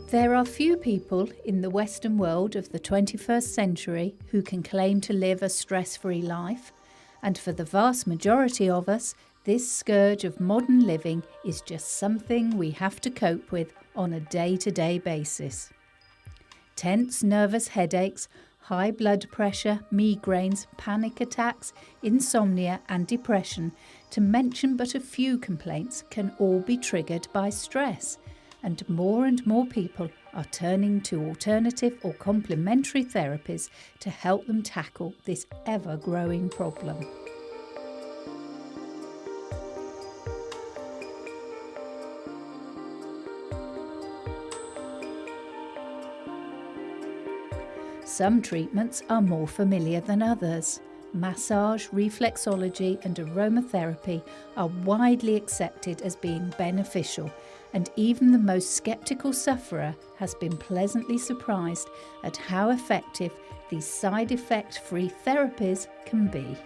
There are few people in the Western world of the 21st century who can claim to live a stress-free life, and for the vast majority of us, this scourge of modern living is just something we have to cope with on a day-to-day basis. Tense, nervous headaches, high blood pressure, migraines, panic attacks, insomnia and depression, to mention but a few complaints, can all be triggered by stress. And more people are turning to alternative or complementary therapies to help them tackle this ever-growing problem. Some treatments are more familiar than others. Massage, reflexology and aromatherapy are widely accepted as being beneficial, and even the most sceptical sufferer has been pleasantly surprised at how effective these side effect-free therapies can be.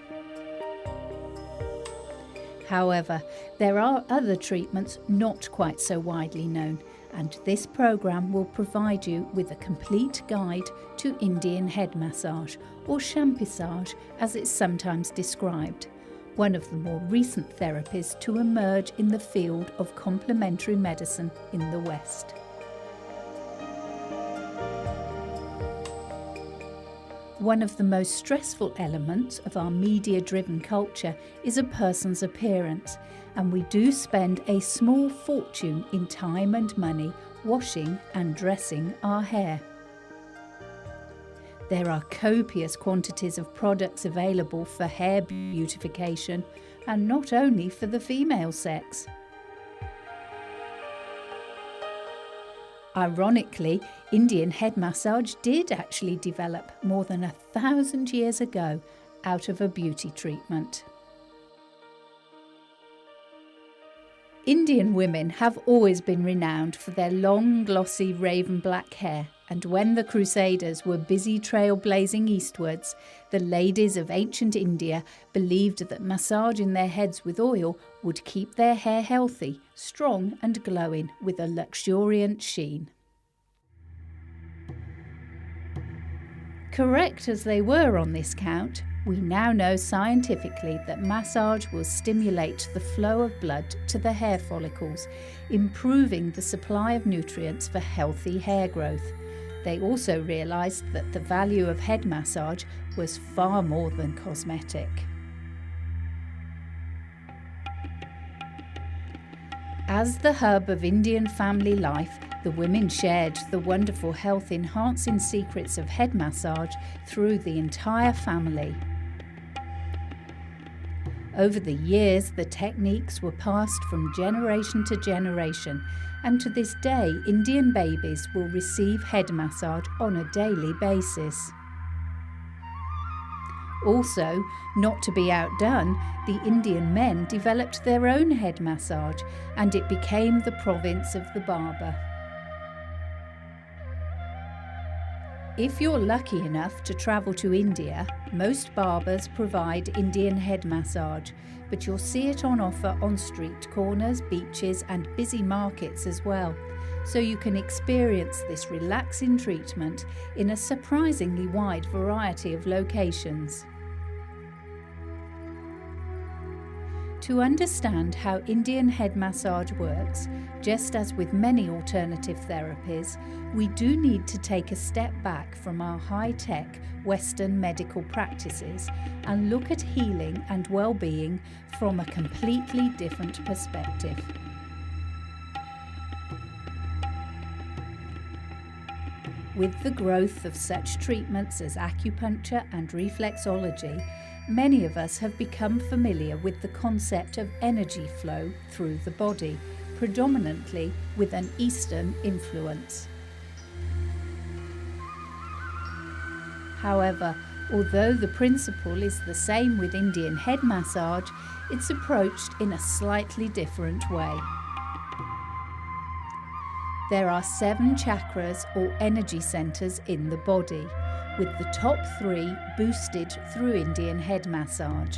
However, there are other treatments not quite so widely known, and this programme will provide you with a complete guide to Indian head massage, or Champissage as it's sometimes described, one of the more recent therapies to emerge in the field of complementary medicine in the West. One of the most stressful elements of our media-driven culture is a person's appearance, and we do spend a small fortune in time and money washing and dressing our hair. There are copious quantities of products available for hair beautification, and not only for the female sex. Ironically, Indian head massage did actually develop more than 1,000 years ago out of a beauty treatment. Indian women have always been renowned for their long, glossy, raven black hair, and when the Crusaders were busy trailblazing eastwards, the ladies of ancient India believed that massaging their heads with oil would keep their hair healthy, strong and glowing with a luxuriant sheen. Correct as they were on this count, we now know scientifically that massage will stimulate the flow of blood to the hair follicles, improving the supply of nutrients for healthy hair growth. They also realised that the value of head massage was far more than cosmetic. As the hub of Indian family life, the women shared the wonderful health-enhancing secrets of head massage through the entire family. Over the years, the techniques were passed from generation to generation, and to this day, Indian babies will receive head massage on a daily basis. Also, not to be outdone, the Indian men developed their own head massage, and it became the province of the barber. If you're lucky enough to travel to India, most barbers provide Indian head massage, but you'll see it on offer on street corners, beaches and busy markets as well, so you can experience this relaxing treatment in a surprisingly wide variety of locations. To understand how Indian head massage works, just as with many alternative therapies, we do need to take a step back from our high-tech Western medical practices and look at healing and well-being from a completely different perspective. With the growth of such treatments as acupuncture and reflexology, many of us have become familiar with the concept of energy flow through the body, predominantly with an Eastern influence. However, although the principle is the same with Indian head massage, it's approached in a slightly different way. There are 7 chakras or energy centres in the body, with the top 3 boosted through Indian head massage.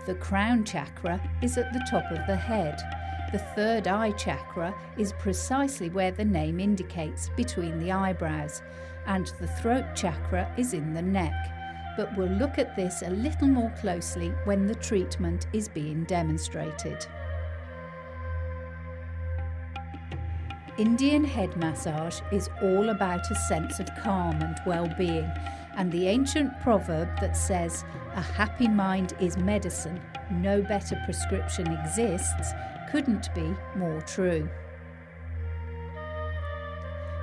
The crown chakra is at the top of the head. The third eye chakra is precisely where the name indicates, between the eyebrows, and the throat chakra is in the neck. But we'll look at this a little more closely when the treatment is being demonstrated. Indian head massage is all about a sense of calm and well-being, and the ancient proverb that says, "A happy mind is medicine, no better prescription exists," couldn't be more true.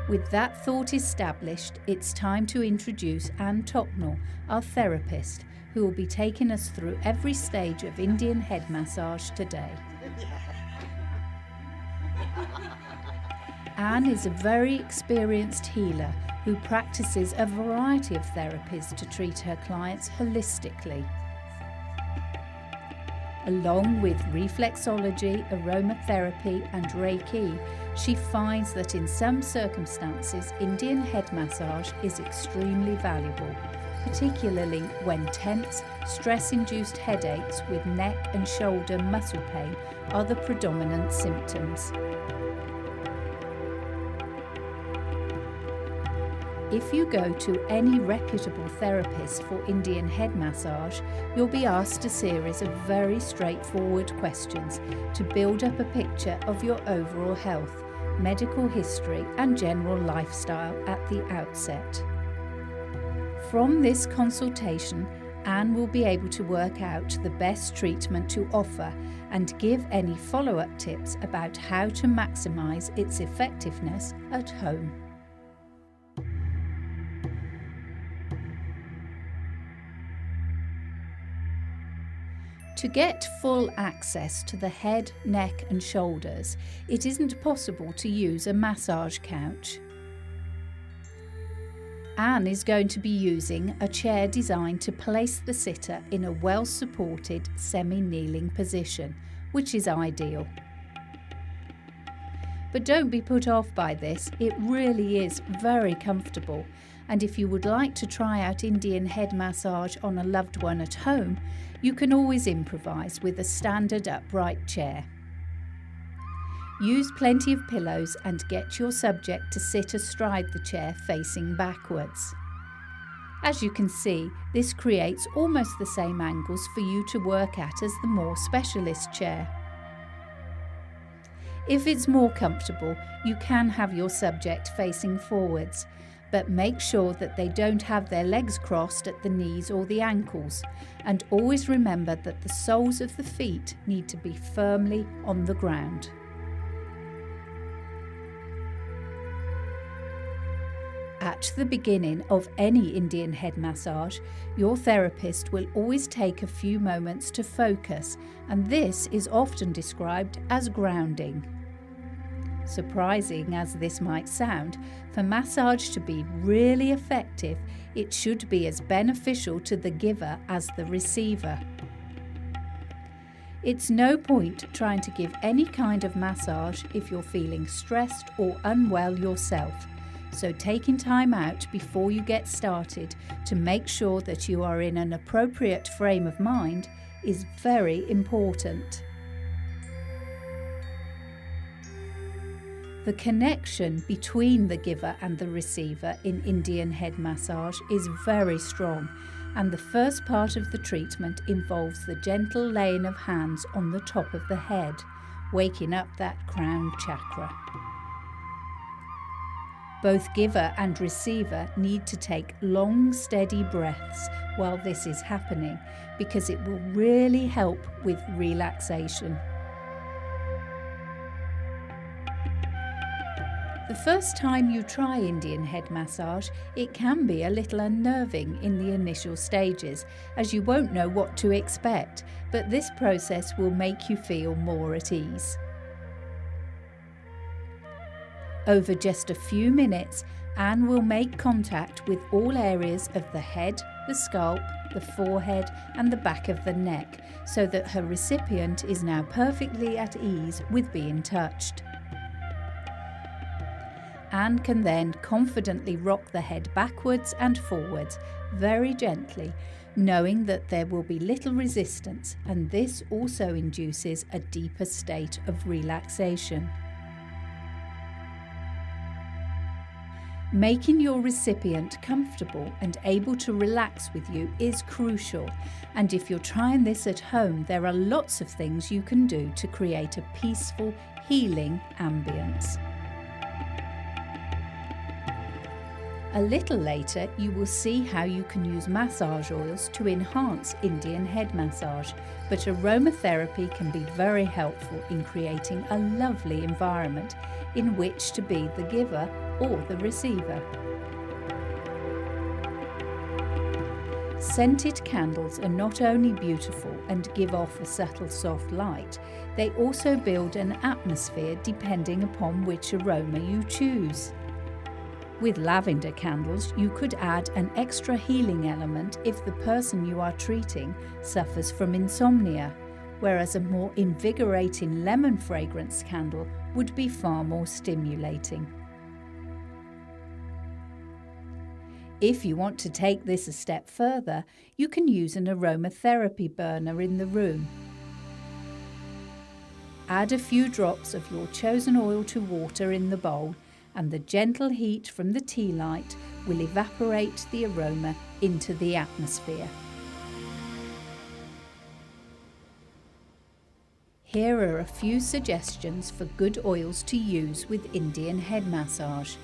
With that thought established, it's time to introduce Anne Tocknell, our therapist, who will be taking us through every stage of Indian head massage today. Anne is a very experienced healer who practices a variety of therapies to treat her clients holistically. Along with reflexology, aromatherapy and Reiki, she finds that in some circumstances Indian head massage is extremely valuable, particularly when tense, stress-induced headaches with neck and shoulder muscle pain are the predominant symptoms. If you go to any reputable therapist for Indian head massage, you'll be asked a series of very straightforward questions to build up a picture of your overall health, medical history and general lifestyle at the outset. From this consultation, Anne will be able to work out the best treatment to offer and give any follow-up tips about how to maximise its effectiveness at home. To get full access to the head, neck and shoulders, it isn't possible to use a massage couch. Anne is going to be using a chair designed to place the sitter in a well-supported semi-kneeling position, which is ideal. But don't be put off by this, it really is very comfortable. And if you would like to try out Indian head massage on a loved one at home, you can always improvise with a standard upright chair. Use plenty of pillows and get your subject to sit astride the chair facing backwards. As you can see, this creates almost the same angles for you to work at as the more specialist chair. If it's more comfortable, you can have your subject facing forwards, but make sure that they don't have their legs crossed at the knees or the ankles, and always remember that the soles of the feet need to be firmly on the ground. At the beginning of any Indian head massage, your therapist will always take a few moments to focus, and this is often described as grounding. Surprising as this might sound, for massage to be really effective, it should be as beneficial to the giver as the receiver. It's no point trying to give any kind of massage if you're feeling stressed or unwell yourself, so taking time out before you get started to make sure that you are in an appropriate frame of mind is very important. The connection between the giver and the receiver in Indian head massage is very strong, and the first part of the treatment involves the gentle laying of hands on the top of the head, waking up that crown chakra. Both giver and receiver need to take long, steady breaths while this is happening, because it will really help with relaxation. The first time you try Indian head massage, it can be a little unnerving in the initial stages, as you won't know what to expect, but this process will make you feel more at ease. Over just a few minutes, Anne will make contact with all areas of the head, the scalp, the forehead and the back of the neck, so that her recipient is now perfectly at ease with being touched. Anne can then confidently rock the head backwards and forwards, very gently, knowing that there will be little resistance, and this also induces a deeper state of relaxation. Making your recipient comfortable and able to relax with you is crucial, and if you're trying this at home, there are lots of things you can do to create a peaceful, healing ambience. A little later, you will see how you can use massage oils to enhance Indian head massage, but aromatherapy can be very helpful in creating a lovely environment in which to be the giver or the receiver. Scented candles are not only beautiful and give off a subtle soft light, they also build an atmosphere depending upon which aroma you choose. With lavender candles, you could add an extra healing element if the person you are treating suffers from insomnia, whereas a more invigorating lemon fragrance candle would be far more stimulating. If you want to take this a step further, you can use an aromatherapy burner in the room. Add a few drops of your chosen oil to water in the bowl, and the gentle heat from the tea light will evaporate the aroma into the atmosphere. Here are a few suggestions for good oils to use with Indian head massage.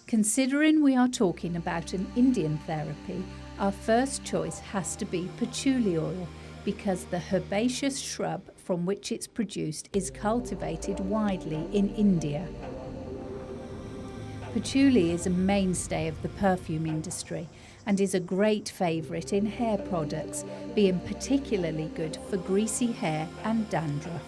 Considering we are talking about an Indian therapy, our first choice has to be patchouli oil, because the herbaceous shrub from which it's produced is cultivated widely in India. Patchouli is a mainstay of the perfume industry and is a great favourite in hair products, being particularly good for greasy hair and dandruff.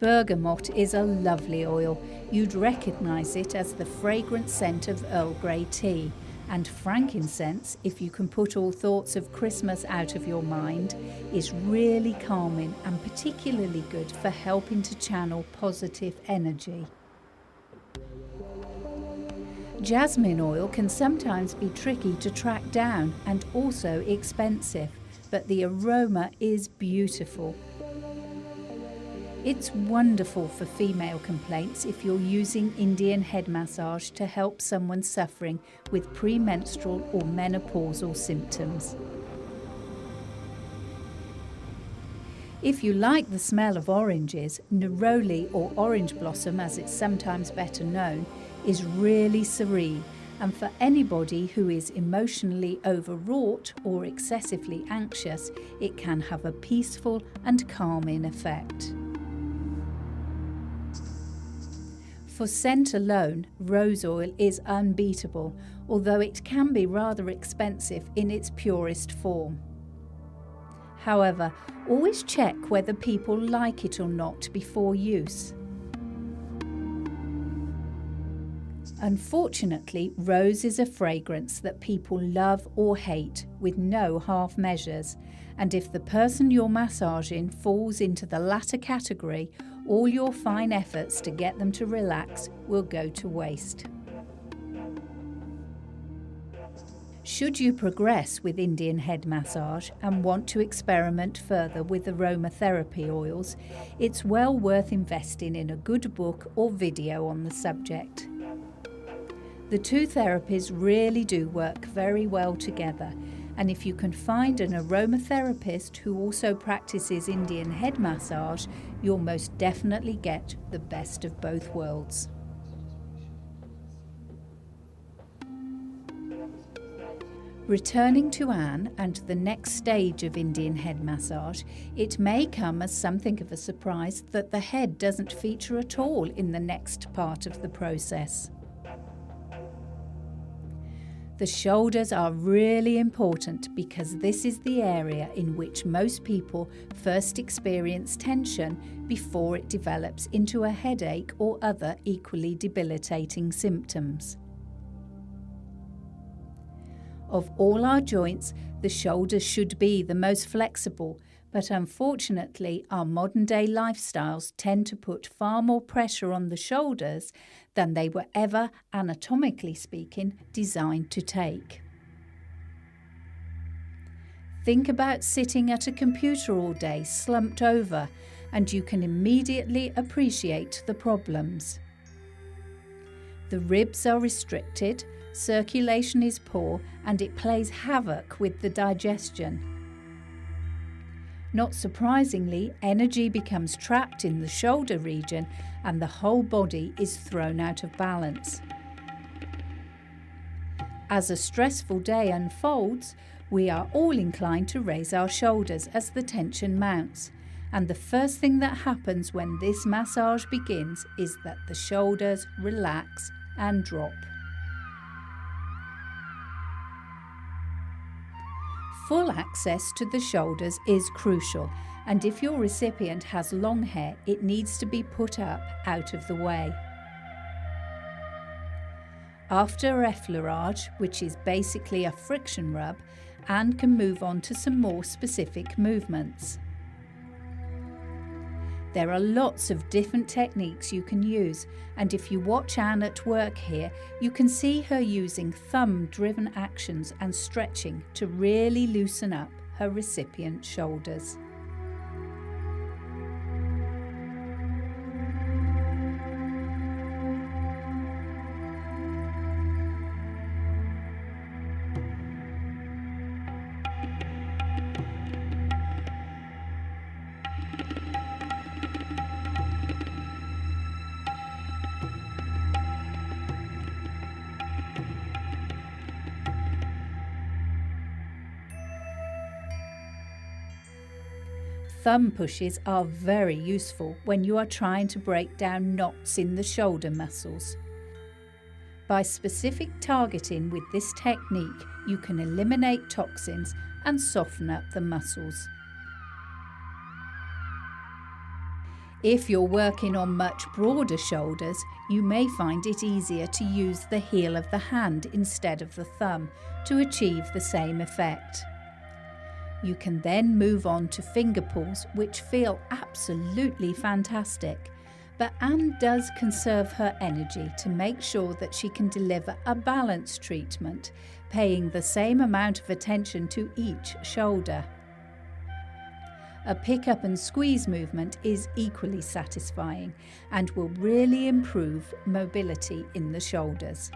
Bergamot is a lovely oil. You'd recognise it as the fragrant scent of Earl Grey tea, and frankincense, if you can put all thoughts of Christmas out of your mind, is really calming and particularly good for helping to channel positive energy. Jasmine oil can sometimes be tricky to track down and also expensive, but the aroma is beautiful. It's wonderful for female complaints if you're using Indian head massage to help someone suffering with premenstrual or menopausal symptoms. If you like the smell of oranges, neroli, or orange blossom as it's sometimes better known, is really serene, and for anybody who is emotionally overwrought or excessively anxious, it can have a peaceful and calming effect. For scent alone, rose oil is unbeatable, although it can be rather expensive in its purest form. However, always check whether people like it or not before use. Unfortunately, rose is a fragrance that people love or hate with no half measures, and if the person you're massaging falls into the latter category, all your fine efforts to get them to relax will go to waste. Should you progress with Indian head massage and want to experiment further with aromatherapy oils, it's well worth investing in a good book or video on the subject. The two therapies really do work very well together, and if you can find an aromatherapist who also practices Indian head massage, you'll most definitely get the best of both worlds. Returning to Anne and the next stage of Indian head massage, it may come as something of a surprise that the head doesn't feature at all in the next part of the process. The shoulders are really important because this is the area in which most people first experience tension before it develops into a headache or other equally debilitating symptoms. Of all our joints, the shoulders should be the most flexible, But unfortunately, our modern day lifestyles tend to put far more pressure on the shoulders than they were ever, anatomically speaking, designed to take. Think about sitting at a computer all day, slumped over, and you can immediately appreciate the problems. The ribs are restricted, circulation is poor, and it plays havoc with the digestion. Not surprisingly, energy becomes trapped in the shoulder region and the whole body is thrown out of balance. As a stressful day unfolds, we are all inclined to raise our shoulders as the tension mounts. And the first thing that happens when this massage begins is that the shoulders relax and drop. Full access to the shoulders is crucial, and if your recipient has long hair, it needs to be put up out of the way. After effleurage, which is basically a friction rub, Anne can move on to some more specific movements. There are lots of different techniques you can use, and if you watch Anne at work here, you can see her using thumb-driven actions and stretching to really loosen up her recipient's shoulders. Thumb pushes are very useful when you are trying to break down knots in the shoulder muscles. By specific targeting with this technique, you can eliminate toxins and soften up the muscles. If you're working on much broader shoulders, you may find it easier to use the heel of the hand instead of the thumb to achieve the same effect. You can then move on to finger pulls, which feel absolutely fantastic. But Anne does conserve her energy to make sure that she can deliver a balanced treatment, paying the same amount of attention to each shoulder. A pick up and squeeze movement is equally satisfying and will really improve mobility in the shoulders.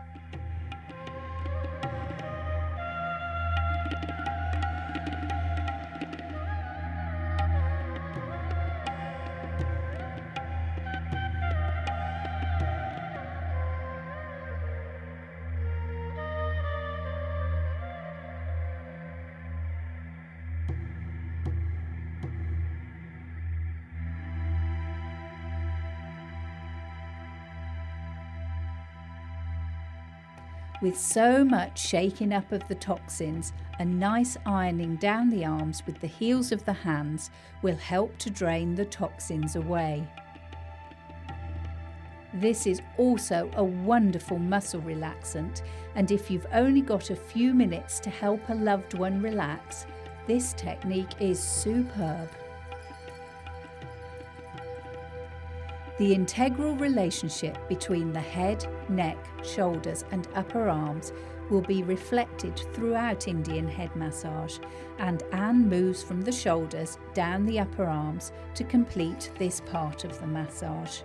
With so much shaking up of the toxins, a nice ironing down the arms with the heels of the hands will help to drain the toxins away. This is also a wonderful muscle relaxant, and if you've only got a few minutes to help a loved one relax, this technique is superb. The integral relationship between the head, neck, shoulders and upper arms will be reflected throughout Indian head massage, and Anne moves from the shoulders down the upper arms to complete this part of the massage.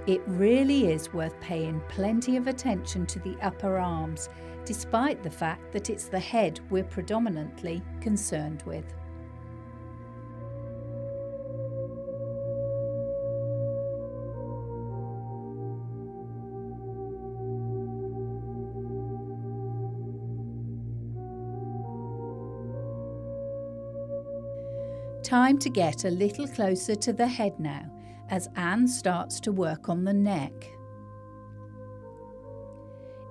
It really is worth paying plenty of attention to the upper arms, despite the fact that it's the head we're predominantly concerned with. Time to get a little closer to the head now, as Anne starts to work on the neck.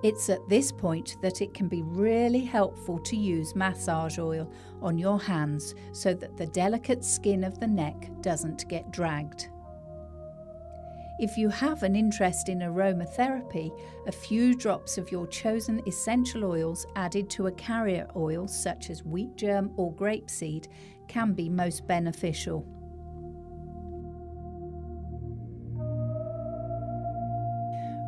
It's at this point that it can be really helpful to use massage oil on your hands so that the delicate skin of the neck doesn't get dragged. If you have an interest in aromatherapy, a few drops of your chosen essential oils added to a carrier oil such as wheat germ or grapeseed can be most beneficial.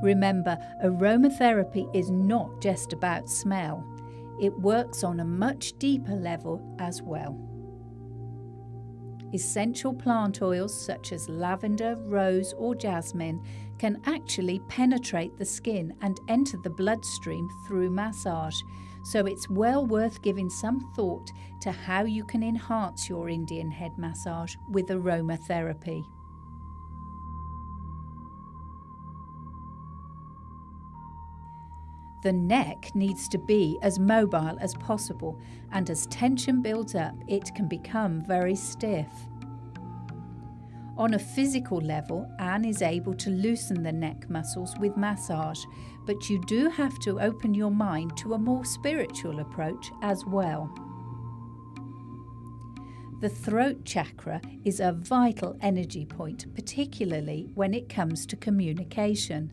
Remember, aromatherapy is not just about smell. It works on a much deeper level as well. Essential plant oils such as lavender, rose or jasmine can actually penetrate the skin and enter the bloodstream through massage, so it's well worth giving some thought to how you can enhance your Indian head massage with aromatherapy. The neck needs to be as mobile as possible, and as tension builds up, it can become very stiff. On a physical level, Anne is able to loosen the neck muscles with massage, but you do have to open your mind to a more spiritual approach as well. The throat chakra is a vital energy point, particularly when it comes to communication.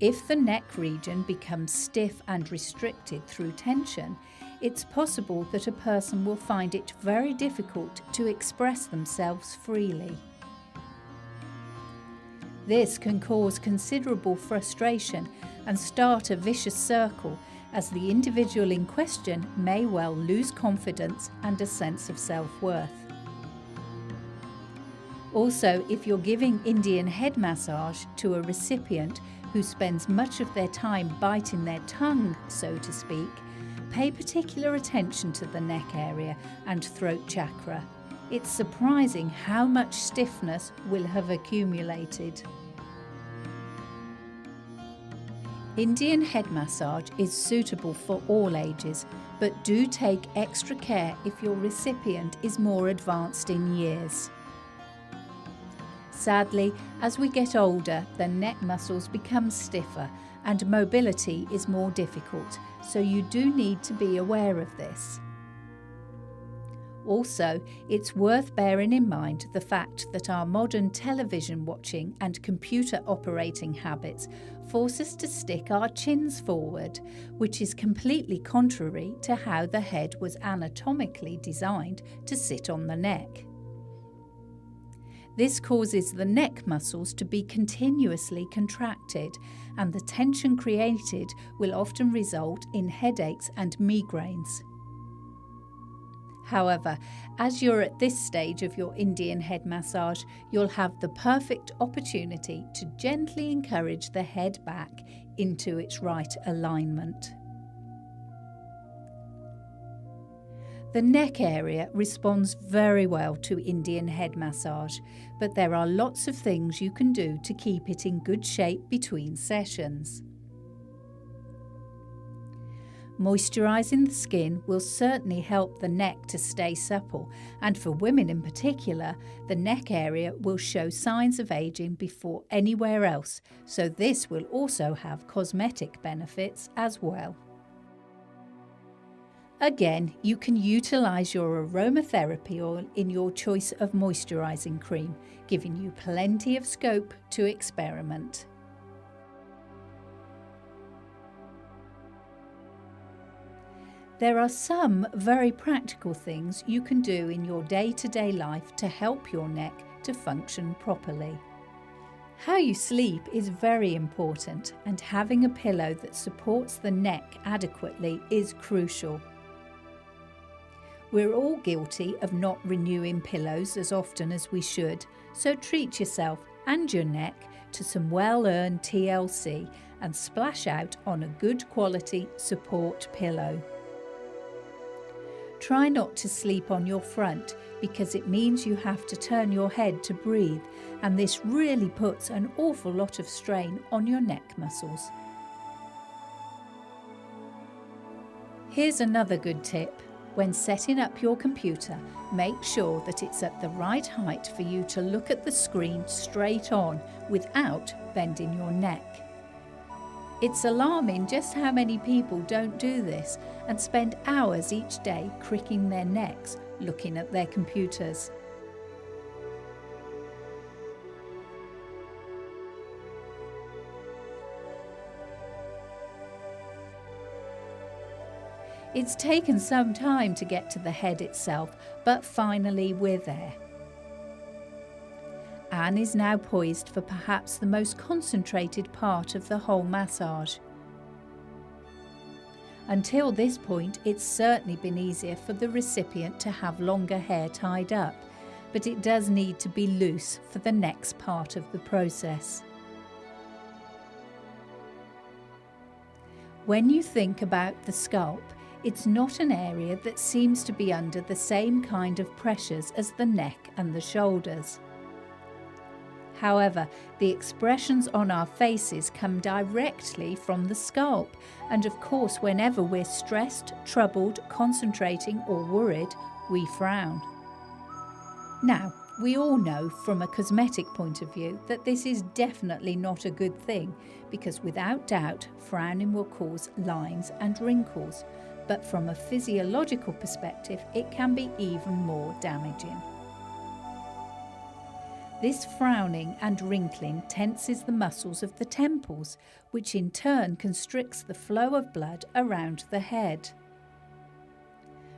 If the neck region becomes stiff and restricted through tension, it's possible that a person will find it very difficult to express themselves freely. This can cause considerable frustration and start a vicious circle, as the individual in question may well lose confidence and a sense of self-worth. Also, if you're giving Indian head massage to a recipient who spends much of their time biting their tongue, so to speak, pay particular attention to the neck area and throat chakra. It's surprising how much stiffness will have accumulated. Indian head massage is suitable for all ages, but do take extra care if your recipient is more advanced in years. Sadly, as we get older, the neck muscles become stiffer and mobility is more difficult, so you do need to be aware of this. Also, it's worth bearing in mind the fact that our modern television watching and computer operating habits force us to stick our chins forward, which is completely contrary to how the head was anatomically designed to sit on the neck. This causes the neck muscles to be continuously contracted, and the tension created will often result in headaches and migraines. However, as you're at this stage of your Indian head massage, you'll have the perfect opportunity to gently encourage the head back into its right alignment. The neck area responds very well to Indian head massage, but there are lots of things you can do to keep it in good shape between sessions. Moisturising the skin will certainly help the neck to stay supple, and for women in particular, the neck area will show signs of ageing before anywhere else, so this will also have cosmetic benefits as well. Again, you can utilise your aromatherapy oil in your choice of moisturising cream, giving you plenty of scope to experiment. There are some very practical things you can do in your day-to-day life to help your neck to function properly. How you sleep is very important, and having a pillow that supports the neck adequately is crucial. We're all guilty of not renewing pillows as often as we should, so treat yourself and your neck to some well-earned TLC and splash out on a good quality support pillow. Try not to sleep on your front, because it means you have to turn your head to breathe, and this really puts an awful lot of strain on your neck muscles. Here's another good tip. When setting up your computer, make sure that it's at the right height for you to look at the screen straight on without bending your neck. It's alarming just how many people don't do this and spend hours each day cricking their necks looking at their computers. It's taken some time to get to the head itself, but finally we're there. Anne is now poised for perhaps the most concentrated part of the whole massage. Until this point, it's certainly been easier for the recipient to have longer hair tied up, but it does need to be loose for the next part of the process. When you think about the scalp, it's not an area that seems to be under the same kind of pressures as the neck and the shoulders. However, the expressions on our faces come directly from the scalp, and of course, whenever we're stressed, troubled, concentrating, or worried, we frown. Now, we all know from a cosmetic point of view that this is definitely not a good thing, because without doubt, frowning will cause lines and wrinkles. But from a physiological perspective, it can be even more damaging. This frowning and wrinkling tenses the muscles of the temples, which in turn constricts the flow of blood around the head.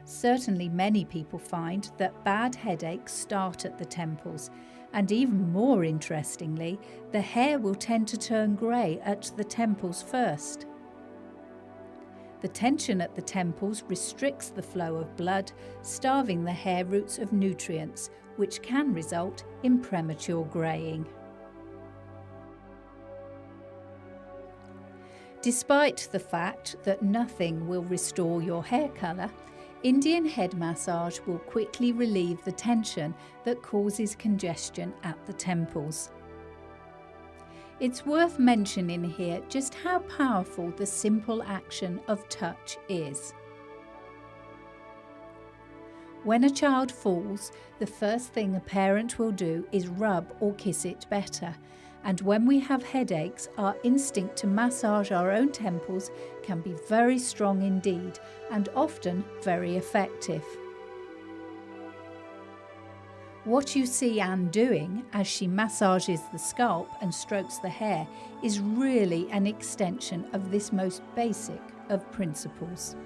Certainly many people find that bad headaches start at the temples, and even more interestingly, the hair will tend to turn grey at the temples first. The tension at the temples restricts the flow of blood, starving the hair roots of nutrients, which can result in premature greying. Despite the fact that nothing will restore your hair colour, Indian head massage will quickly relieve the tension that causes congestion at the temples. It's worth mentioning here just how powerful the simple action of touch is. When a child falls, the first thing a parent will do is rub or kiss it better. And when we have headaches, our instinct to massage our own temples can be very strong indeed, and often very effective. What you see Anne doing as she massages the scalp and strokes the hair is really an extension of this most basic of principles.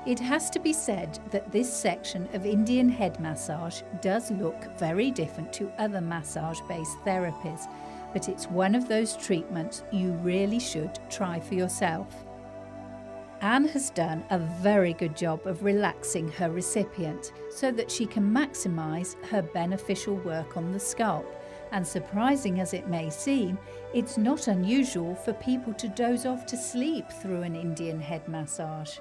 It has to be said that this section of Indian head massage does look very different to other massage-based therapies, but it's one of those treatments you really should try for yourself. Anne has done a very good job of relaxing her recipient so that she can maximise her beneficial work on the scalp, and surprising as it may seem, it's not unusual for people to doze off to sleep through an Indian head massage.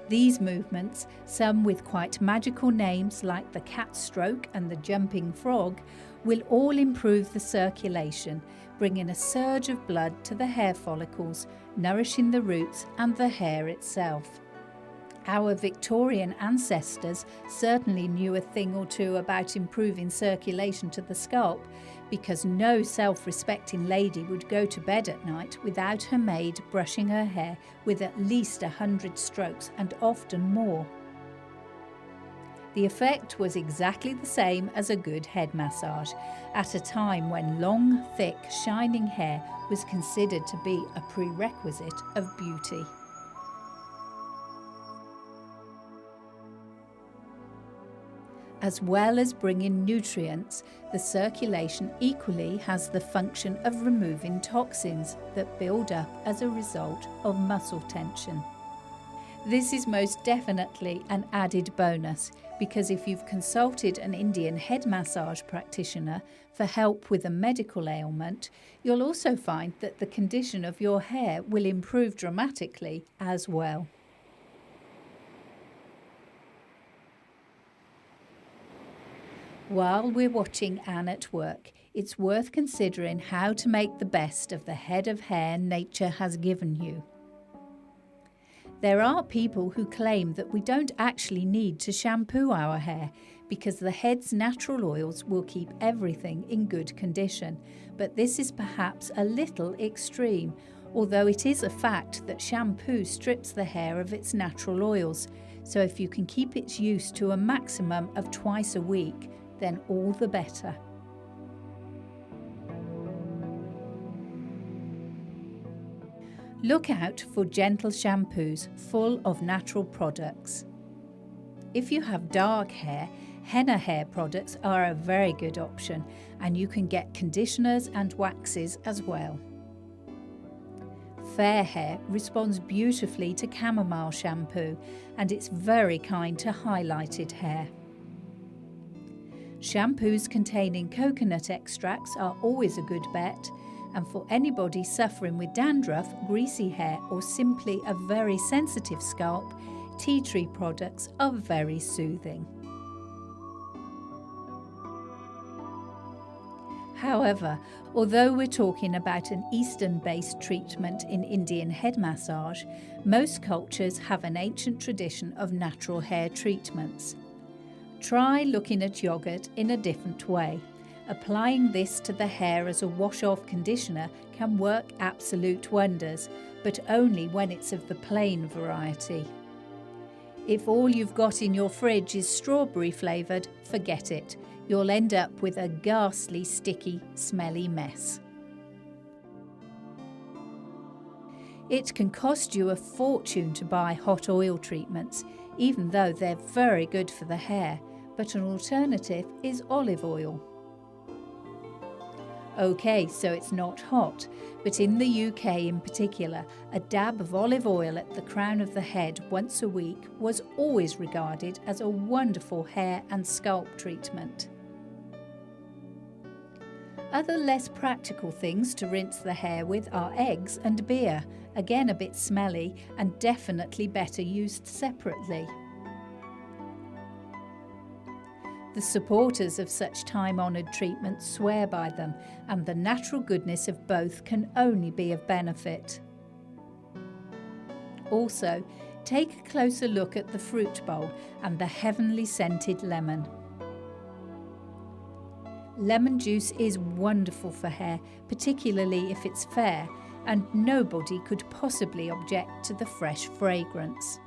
These movements, some with quite magical names like the cat stroke and the jumping frog, will all improve the circulation, bringing a surge of blood to the hair follicles, nourishing the roots and the hair itself. Our Victorian ancestors certainly knew a thing or two about improving circulation to the scalp, because no self-respecting lady would go to bed at night without her maid brushing her hair with at least 100 strokes and often more. The effect was exactly the same as a good head massage, at a time when long, thick, shining hair was considered to be a prerequisite of beauty. As well as bringing nutrients, the circulation equally has the function of removing toxins that build up as a result of muscle tension. This is most definitely an added bonus, because if you've consulted an Indian head massage practitioner for help with a medical ailment, you'll also find that the condition of your hair will improve dramatically as well. While we're watching Anne at work, it's worth considering how to make the best of the head of hair nature has given you. There are people who claim that we don't actually need to shampoo our hair because the head's natural oils will keep everything in good condition, but this is perhaps a little extreme, although it is a fact that shampoo strips the hair of its natural oils, so if you can keep its use to a maximum of twice a week, then all the better. Look out for gentle shampoos full of natural products. If you have dark hair, henna hair products are a very good option, and you can get conditioners and waxes as well. Fair hair responds beautifully to chamomile shampoo, and it's very kind to highlighted hair. Shampoos containing coconut extracts are always a good bet, and for anybody suffering with dandruff, greasy hair, or simply a very sensitive scalp, tea tree products are very soothing. However, although we're talking about an Eastern-based treatment in Indian head massage, most cultures have an ancient tradition of natural hair treatments. Try looking at yogurt in a different way. Applying this to the hair as a wash-off conditioner can work absolute wonders, but only when it's of the plain variety. If all you've got in your fridge is strawberry flavoured, forget it. You'll end up with a ghastly, sticky, smelly mess. It can cost you a fortune to buy hot oil treatments, even though they're very good for the hair, but an alternative is olive oil. OK, so it's not hot, but in the UK in particular, a dab of olive oil at the crown of the head once a week was always regarded as a wonderful hair and scalp treatment. Other less practical things to rinse the hair with are eggs and beer, again a bit smelly and definitely better used separately. The supporters of such time-honoured treatments swear by them, and the natural goodness of both can only be of benefit. Also, take a closer look at the fruit bowl and the heavenly scented lemon. Lemon juice is wonderful for hair, particularly if it's fair, and nobody could possibly object to the fresh fragrance.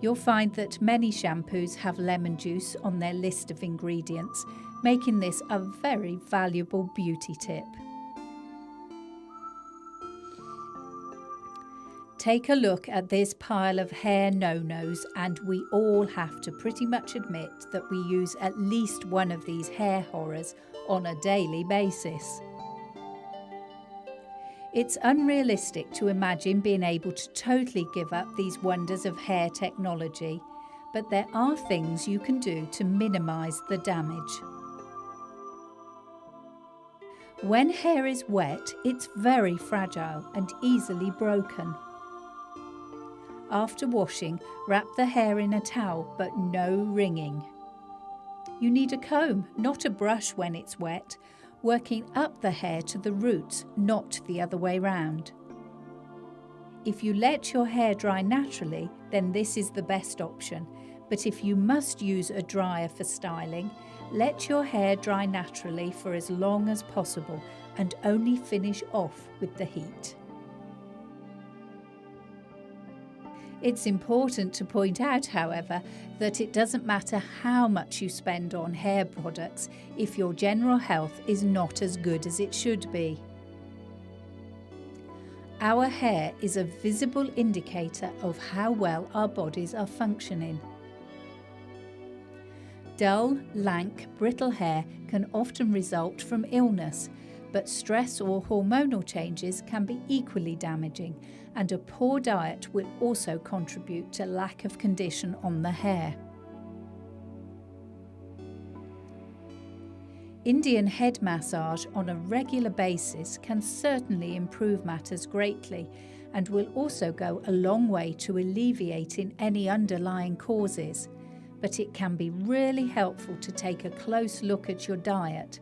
You'll find that many shampoos have lemon juice on their list of ingredients, making this a very valuable beauty tip. Take a look at this pile of hair no-nos, and we all have to pretty much admit that we use at least one of these hair horrors on a daily basis. It's unrealistic to imagine being able to totally give up these wonders of hair technology, but there are things you can do to minimise the damage. When hair is wet, it's very fragile and easily broken. After washing, wrap the hair in a towel, but no wringing. You need a comb, not a brush when it's wet, working up the hair to the roots, not the other way round. If you let your hair dry naturally, then this is the best option, but if you must use a dryer for styling, let your hair dry naturally for as long as possible and only finish off with the heat. It's important to point out, however, that it doesn't matter how much you spend on hair products if your general health is not as good as it should be. Our hair is a visible indicator of how well our bodies are functioning. Dull, lank, brittle hair can often result from illness, but stress or hormonal changes can be equally damaging, and a poor diet will also contribute to lack of condition on the hair. Indian head massage on a regular basis can certainly improve matters greatly, and will also go a long way to alleviating any underlying causes, but it can be really helpful to take a close look at your diet,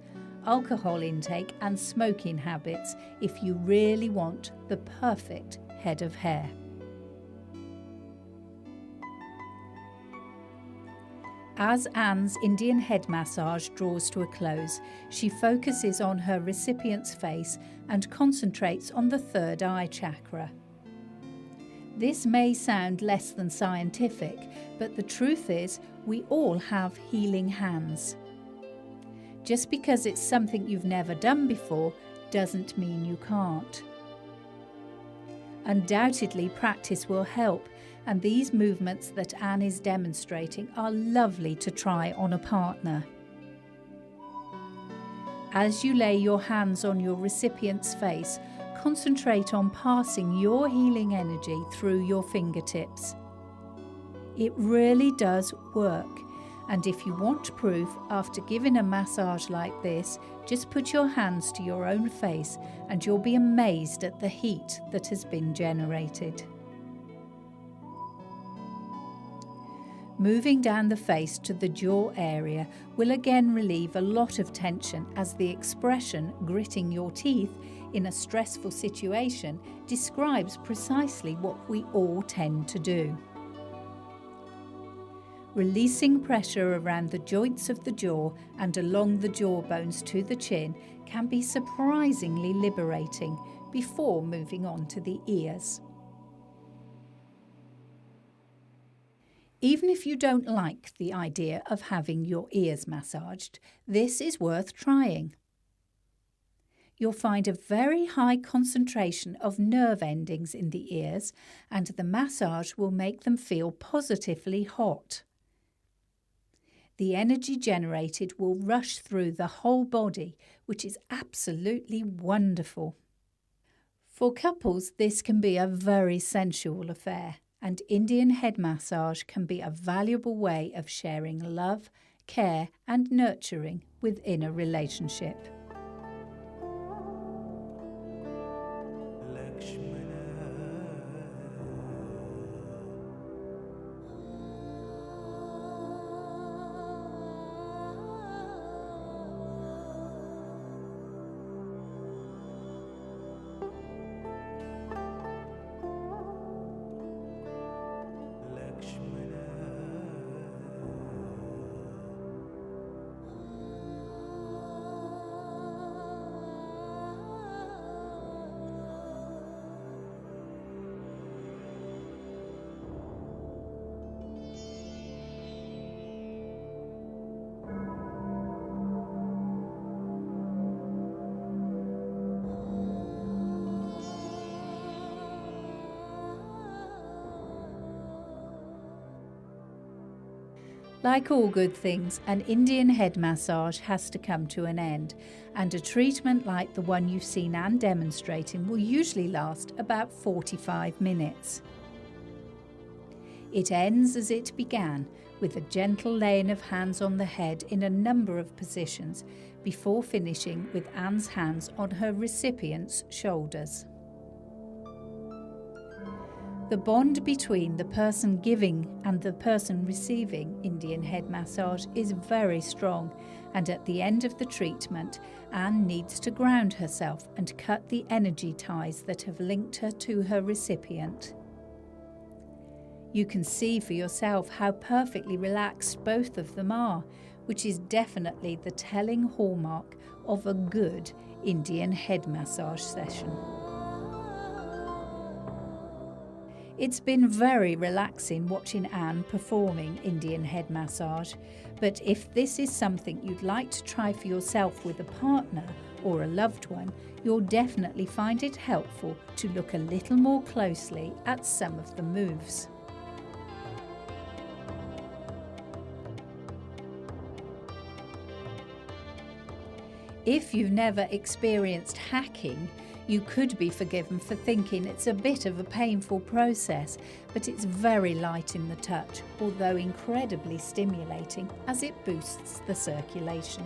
alcohol intake and smoking habits if you really want the perfect head of hair. As Anne's Indian head massage draws to a close, she focuses on her recipient's face and concentrates on the third eye chakra. This may sound less than scientific, but the truth is we all have healing hands. Just because it's something you've never done before doesn't mean you can't. Undoubtedly, practice will help, and these movements that Anne is demonstrating are lovely to try on a partner. As you lay your hands on your recipient's face, concentrate on passing your healing energy through your fingertips. It really does work, and if you want proof after giving a massage like this, just put your hands to your own face and you'll be amazed at the heat that has been generated. Moving down the face to the jaw area will again relieve a lot of tension, as the expression gritting your teeth in a stressful situation describes precisely what we all tend to do. Releasing pressure around the joints of the jaw and along the jawbones to the chin can be surprisingly liberating before moving on to the ears. Even if you don't like the idea of having your ears massaged, this is worth trying. You'll find a very high concentration of nerve endings in the ears, and the massage will make them feel positively hot. The energy generated will rush through the whole body, which is absolutely wonderful. For couples, this can be a very sensual affair, and Indian head massage can be a valuable way of sharing love, care, and nurturing within a relationship. Like all good things, an Indian head massage has to come to an end, and a treatment like the one you've seen Anne demonstrating will usually last about 45 minutes. It ends as it began, with a gentle laying of hands on the head in a number of positions, before finishing with Anne's hands on her recipient's shoulders. The bond between the person giving and the person receiving Indian head massage is very strong, and at the end of the treatment, Anne needs to ground herself and cut the energy ties that have linked her to her recipient. You can see for yourself how perfectly relaxed both of them are, which is definitely the telling hallmark of a good Indian head massage session. It's been very relaxing watching Anne performing Indian head massage, but if this is something you'd like to try for yourself with a partner or a loved one, you'll definitely find it helpful to look a little more closely at some of the moves. If you've never experienced hacking, you could be forgiven for thinking it's a bit of a painful process, but it's very light in the touch, although incredibly stimulating as it boosts the circulation.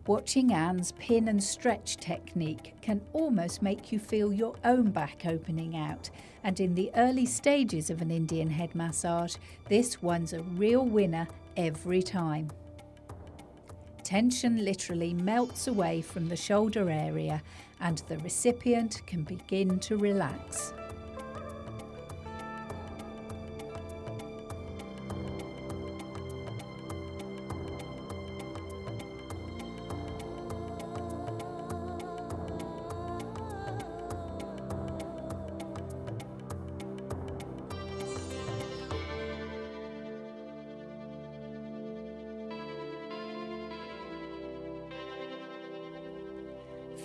Watching Anne's pin and stretch technique can almost make you feel your own back opening out, and in the early stages of an Indian head massage, this one's a real winner every time. Tension literally melts away from the shoulder area and the recipient can begin to relax.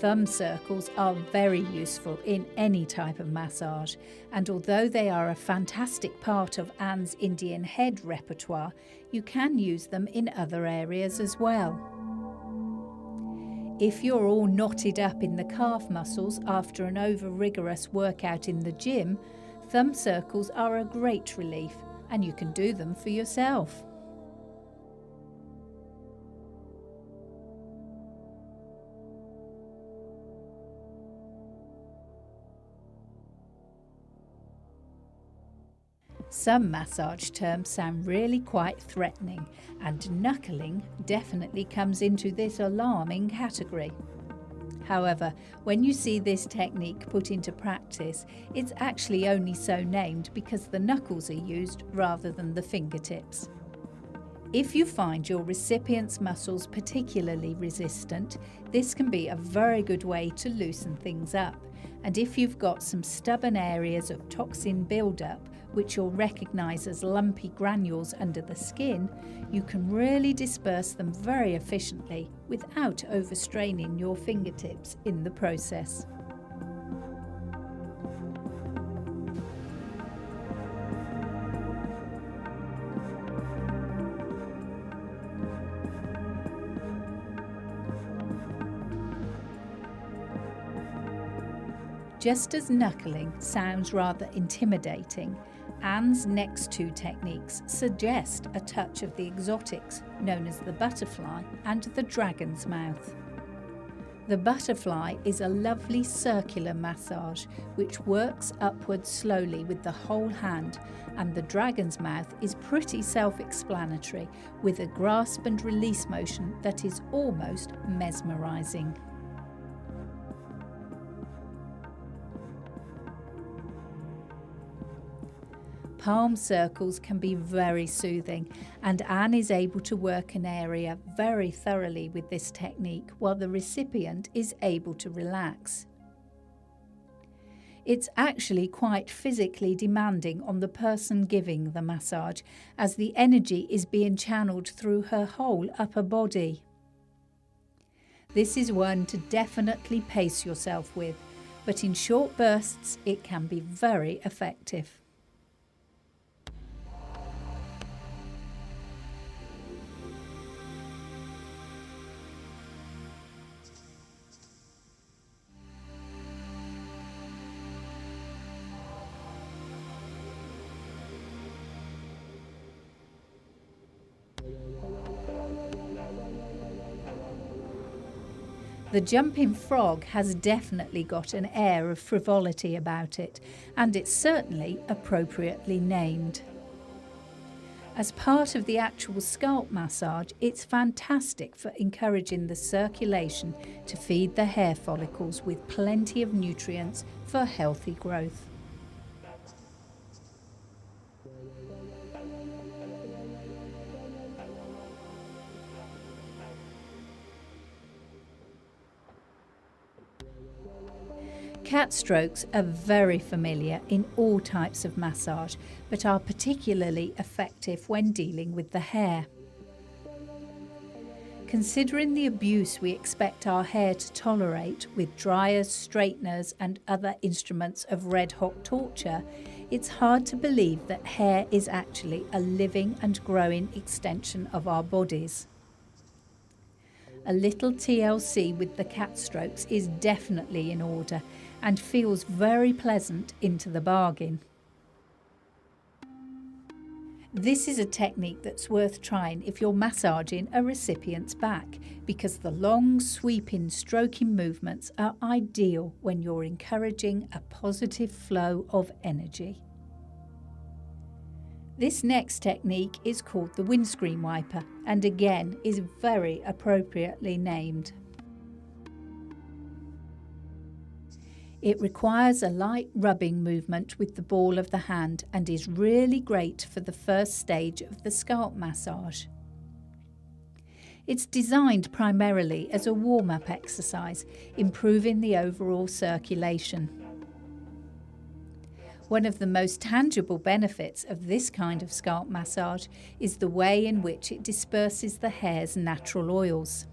Thumb circles are very useful in any type of massage, and although they are a fantastic part of Anne's Indian head repertoire, you can use them in other areas as well. If you're all knotted up in the calf muscles after an over-rigorous workout in the gym, thumb circles are a great relief, and you can do them for yourself. Some massage terms sound really quite threatening, and knuckling definitely comes into this alarming category. However, when you see this technique put into practice, it's actually only so named because the knuckles are used rather than the fingertips. If you find your recipient's muscles particularly resistant, this can be a very good way to loosen things up. And if you've got some stubborn areas of toxin buildup, which you'll recognise as lumpy granules under the skin, you can really disperse them very efficiently without overstraining your fingertips in the process. Just as knuckling sounds rather intimidating, Anne's next two techniques suggest a touch of the exotics known as the butterfly and the dragon's mouth. The butterfly is a lovely circular massage which works upwards slowly with the whole hand, and the dragon's mouth is pretty self-explanatory with a grasp and release motion that is almost mesmerising. Palm circles can be very soothing, and Anne is able to work an area very thoroughly with this technique while the recipient is able to relax. It's actually quite physically demanding on the person giving the massage, as the energy is being channeled through her whole upper body. This is one to definitely pace yourself with, but in short bursts it can be very effective. The jumping frog has definitely got an air of frivolity about it, and it's certainly appropriately named. As part of the actual scalp massage, it's fantastic for encouraging the circulation to feed the hair follicles with plenty of nutrients for healthy growth. Cat strokes are very familiar in all types of massage, but are particularly effective when dealing with the hair. Considering the abuse we expect our hair to tolerate with dryers, straighteners and other instruments of red-hot torture, it's hard to believe that hair is actually a living and growing extension of our bodies. A little TLC with the cat strokes is definitely in order and feels very pleasant into the bargain. This is a technique that's worth trying if you're massaging a recipient's back, because the long, sweeping, stroking movements are ideal when you're encouraging a positive flow of energy. This next technique is called the windscreen wiper, and again is very appropriately named. It requires a light rubbing movement with the ball of the hand and is really great for the first stage of the scalp massage. It's designed primarily as a warm-up exercise, improving the overall circulation. One of the most tangible benefits of this kind of scalp massage is the way in which it disperses the hair's natural oils.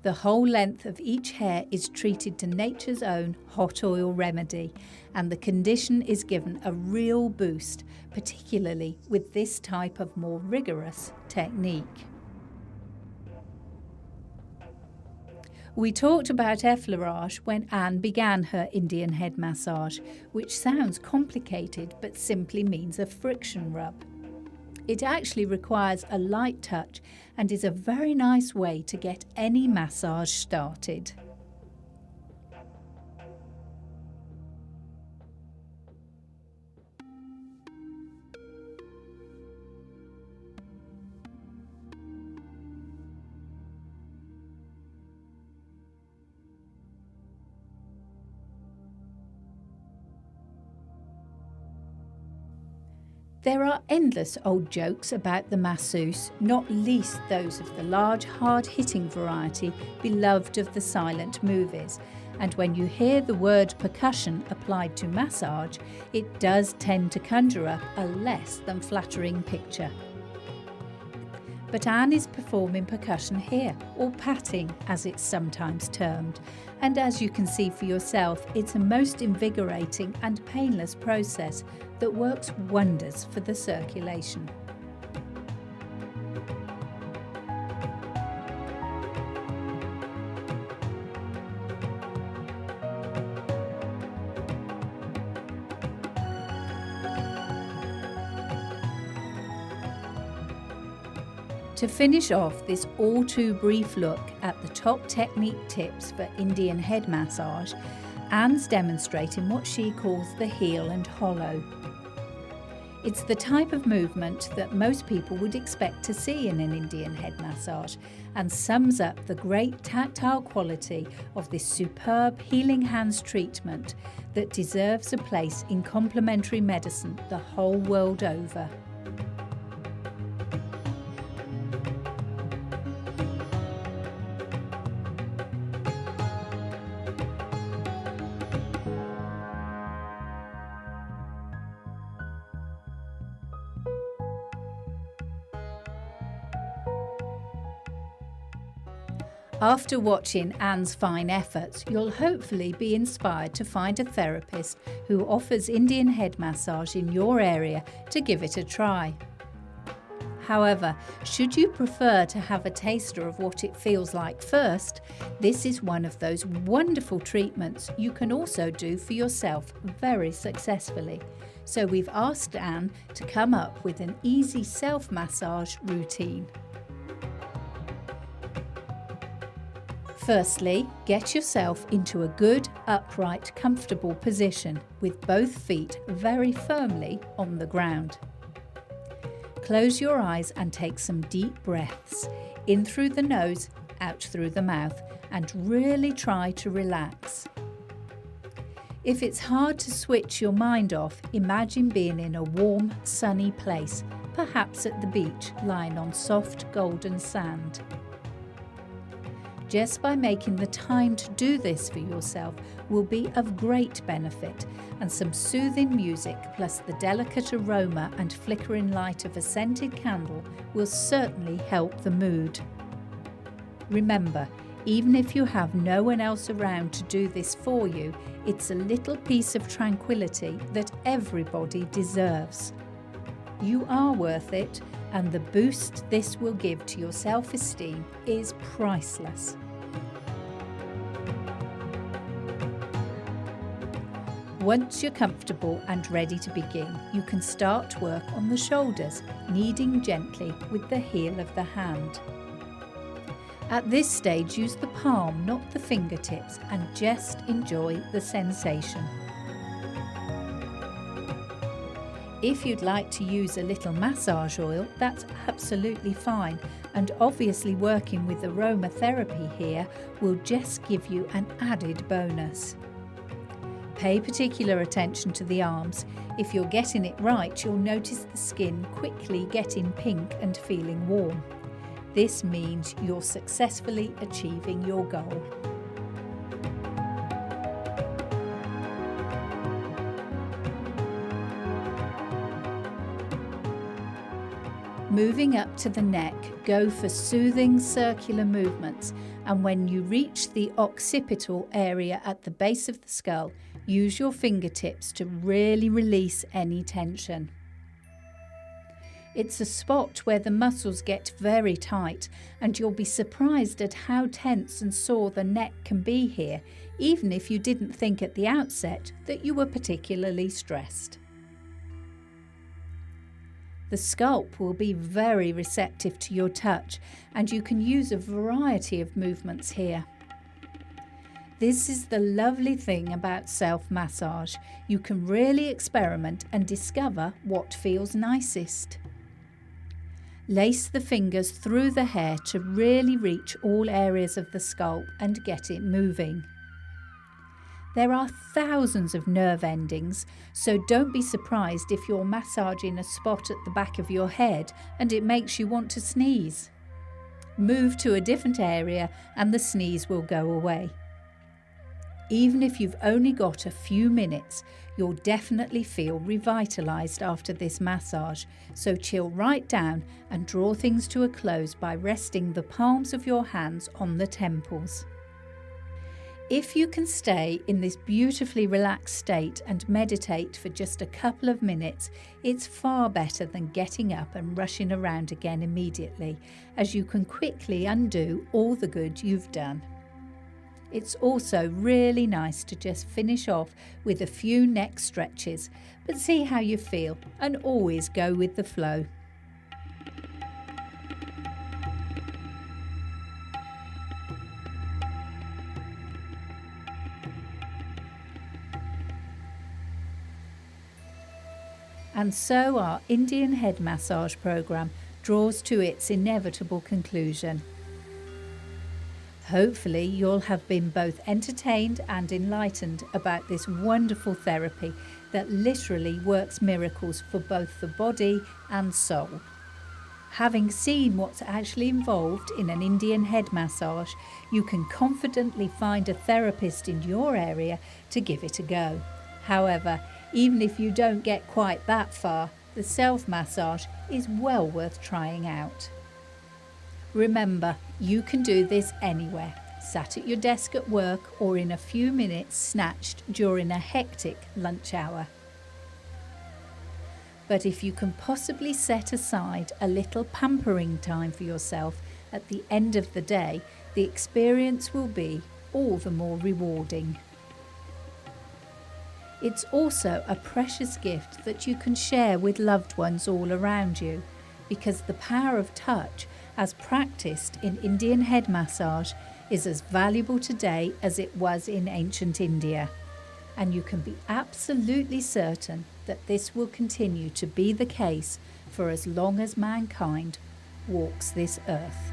The whole length of each hair is treated to nature's own hot oil remedy, and the condition is given a real boost, particularly with this type of more rigorous technique. We talked about effleurage when Anne began her Indian head massage, which sounds complicated but simply means a friction rub. It actually requires a light touch and is a very nice way to get any massage started. There are endless old jokes about the masseuse, not least those of the large, hard-hitting variety beloved of the silent movies. And when you hear the word percussion applied to massage, it does tend to conjure up a less than flattering picture. But Anne is performing percussion here, or patting as it's sometimes termed. And as you can see for yourself, it's a most invigorating and painless process that works wonders for the circulation. To finish off this all too brief look at the top technique tips for Indian head massage, Anne's demonstrating what she calls the heel and hollow. It's the type of movement that most people would expect to see in an Indian head massage and sums up the great tactile quality of this superb healing hands treatment that deserves a place in complementary medicine the whole world over. After watching Anne's fine efforts, you'll hopefully be inspired to find a therapist who offers Indian head massage in your area to give it a try. However, should you prefer to have a taster of what it feels like first, this is one of those wonderful treatments you can also do for yourself very successfully. So we've asked Anne to come up with an easy self-massage routine. Firstly, get yourself into a good, upright, comfortable position with both feet very firmly on the ground. Close your eyes and take some deep breaths, in through the nose, out through the mouth, and really try to relax. If it's hard to switch your mind off, imagine being in a warm, sunny place, perhaps at the beach, lying on soft, golden sand. Just by making the time to do this for yourself will be of great benefit, and some soothing music plus the delicate aroma and flickering light of a scented candle will certainly help the mood. Remember, even if you have no one else around to do this for you, it's a little piece of tranquility that everybody deserves. You are worth it, and the boost this will give to your self-esteem is priceless. Once you're comfortable and ready to begin, you can start work on the shoulders, kneading gently with the heel of the hand. At this stage, use the palm, not the fingertips, and just enjoy the sensation. If you'd like to use a little massage oil, that's absolutely fine, and obviously working with aromatherapy here will just give you an added bonus. Pay particular attention to the arms. If you're getting it right, you'll notice the skin quickly getting pink and feeling warm. This means you're successfully achieving your goal. Moving up to the neck, go for soothing circular movements, and when you reach the occipital area at the base of the skull, use your fingertips to really release any tension. It's a spot where the muscles get very tight, and you'll be surprised at how tense and sore the neck can be here, even if you didn't think at the outset that you were particularly stressed. The scalp will be very receptive to your touch, and you can use a variety of movements here. This is the lovely thing about self-massage. You can really experiment and discover what feels nicest. Lace the fingers through the hair to really reach all areas of the scalp and get it moving. There are thousands of nerve endings, so don't be surprised if you're massaging a spot at the back of your head and it makes you want to sneeze. Move to a different area and the sneeze will go away. Even if you've only got a few minutes, you'll definitely feel revitalised after this massage, so chill right down and draw things to a close by resting the palms of your hands on the temples. If you can stay in this beautifully relaxed state and meditate for just a couple of minutes, it's far better than getting up and rushing around again immediately, as you can quickly undo all the good you've done. It's also really nice to just finish off with a few neck stretches, but see how you feel and always go with the flow. And so our Indian head massage program draws to its inevitable conclusion. Hopefully you'll have been both entertained and enlightened about this wonderful therapy that literally works miracles for both the body and soul. Having seen what's actually involved in an Indian head massage, you can confidently find a therapist in your area to give it a go. However, even if you don't get quite that far, the self-massage is well worth trying out. Remember, you can do this anywhere, sat at your desk at work or in a few minutes snatched during a hectic lunch hour. But if you can possibly set aside a little pampering time for yourself at the end of the day, the experience will be all the more rewarding. It's also a precious gift that you can share with loved ones all around you, because the power of touch, as practiced in Indian head massage, is as valuable today as it was in ancient India. And you can be absolutely certain that this will continue to be the case for as long as mankind walks this earth.